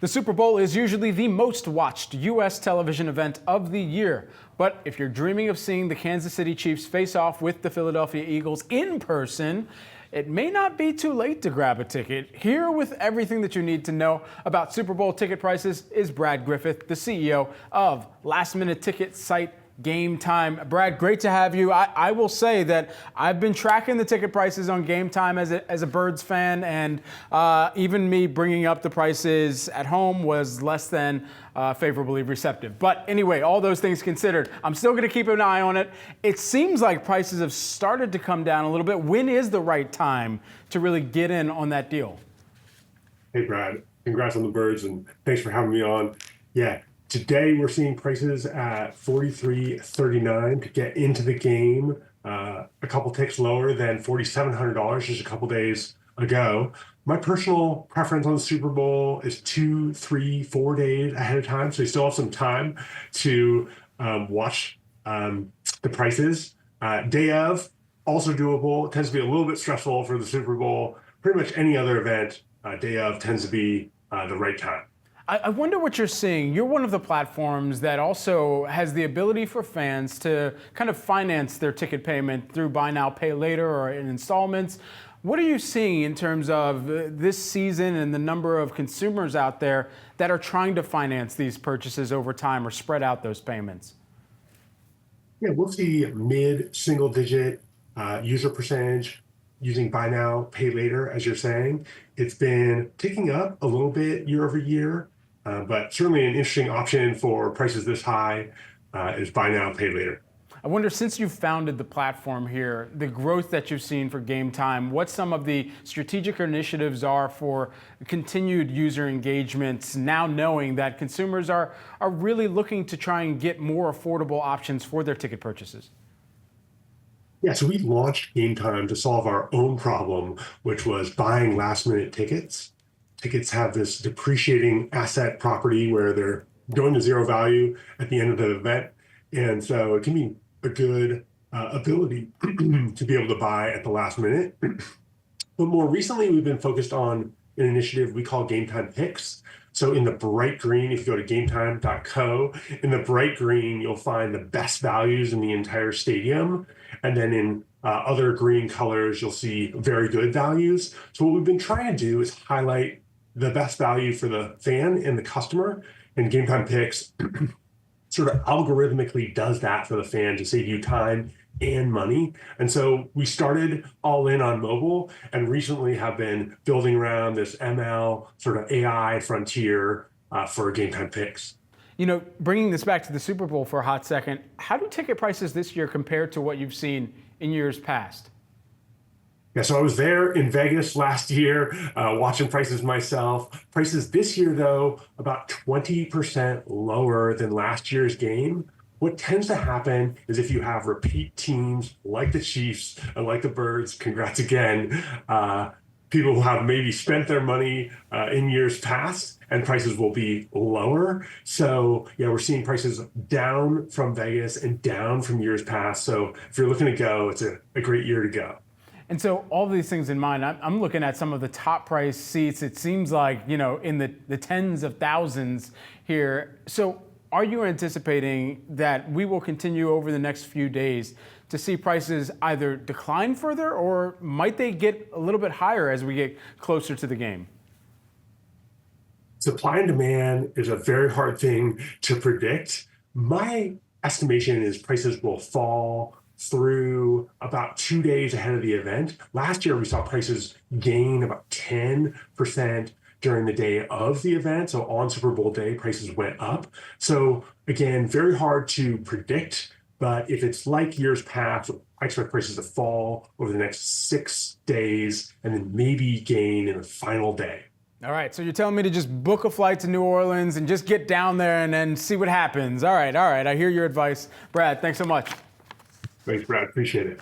The Super Bowl is usually the most watched U.S. television event of the year. But if you're dreaming of seeing the Kansas City Chiefs face off with the Philadelphia Eagles in person, it may not be too late to grab a ticket. Here with everything that you need to know about Super Bowl ticket prices is Brad Griffith, the CEO of last-minute ticket site Gametime. Brad, great to have you. I will say that I've been tracking the ticket prices on Gametime as a Birds fan, and even me bringing up the prices at home was less than favorably receptive. But anyway, all those things considered, I'm still going to keep an eye on it. It seems like prices have started to come down a little bit. When is the right time to really get in on that deal? Hey, Brad. Congrats on the Birds, and thanks for having me on. Yeah. Today, we're seeing prices at $43.39 to get into the game, a couple ticks lower than $4,700 just a couple days ago. My personal preference on the Super Bowl is 2, 3, 4 days ahead of time, so you still have some time to watch the prices. Day of, also doable. It tends to be a little bit stressful for the Super Bowl. Pretty much any other event, day of tends to be the right time. I wonder what you're seeing. You're one of the platforms that also has the ability for fans to kind of finance their ticket payment through buy now, pay later or in installments. What are you seeing in terms of this season and the number of consumers out there that are trying to finance these purchases over time or spread out those payments? Yeah, we'll see mid-single digit user percentage using buy now, pay later, as you're saying. It's been ticking up a little bit year over year. But certainly an interesting option for prices this high is buy now, pay later. I wonder, since you founded the platform here, the growth that you've seen for Gametime, what some of the strategic initiatives are for continued user engagement, now knowing that consumers are really looking to try and get more affordable options for their ticket purchases. Yeah, so we launched Gametime to solve our own problem, which was buying last-minute tickets. Tickets have this depreciating asset property where they're going to zero value at the end of the event. And so it can be a good ability to be able to buy at the last minute. But more recently, we've been focused on an initiative we call Gametime Picks. So in the bright green, if you go to gametime.co, in the bright green, you'll find the best values in the entire stadium. And then in other green colors, you'll see very good values. So what we've been trying to do is highlight the best value for the fan and the customer, and Gametime Picks sort of algorithmically does that for the fan to save you time and money. And so we started all in on mobile and recently have been building around this ML sort of AI frontier for Gametime Picks. You know, bringing this back to the Super Bowl for a hot second, how do ticket prices this year compare to what you've seen in years past? Yeah, so I was there in Vegas last year, watching prices myself. Prices this year, though, about 20% lower than last year's game. What tends to happen is if you have repeat teams like the Chiefs and like the Birds, congrats again, people who have maybe spent their money in years past, and prices will be lower. So yeah, we're seeing prices down from Vegas and down from years past. So if you're looking to go, it's a great year to go. And so all these things in mind, I'm looking at some of the top price seats. It seems like, you know, in the tens of thousands here. So are you anticipating that we will continue over the next few days to see prices either decline further, or might they get a little bit higher as we get closer to the game? Supply and demand is a very hard thing to predict. My estimation is prices will fall through about 2 days ahead of the event. Last year, we saw prices gain about 10% during the day of the event. So on Super Bowl day, prices went up. So again, very hard to predict, but if it's like years past, I expect prices to fall over the next 6 days and then maybe gain in the final day. All right, so you're telling me to just book a flight to New Orleans and just get down there and then see what happens. All right, I hear your advice. Brad, thanks so much. Thanks, Brad. Appreciate it.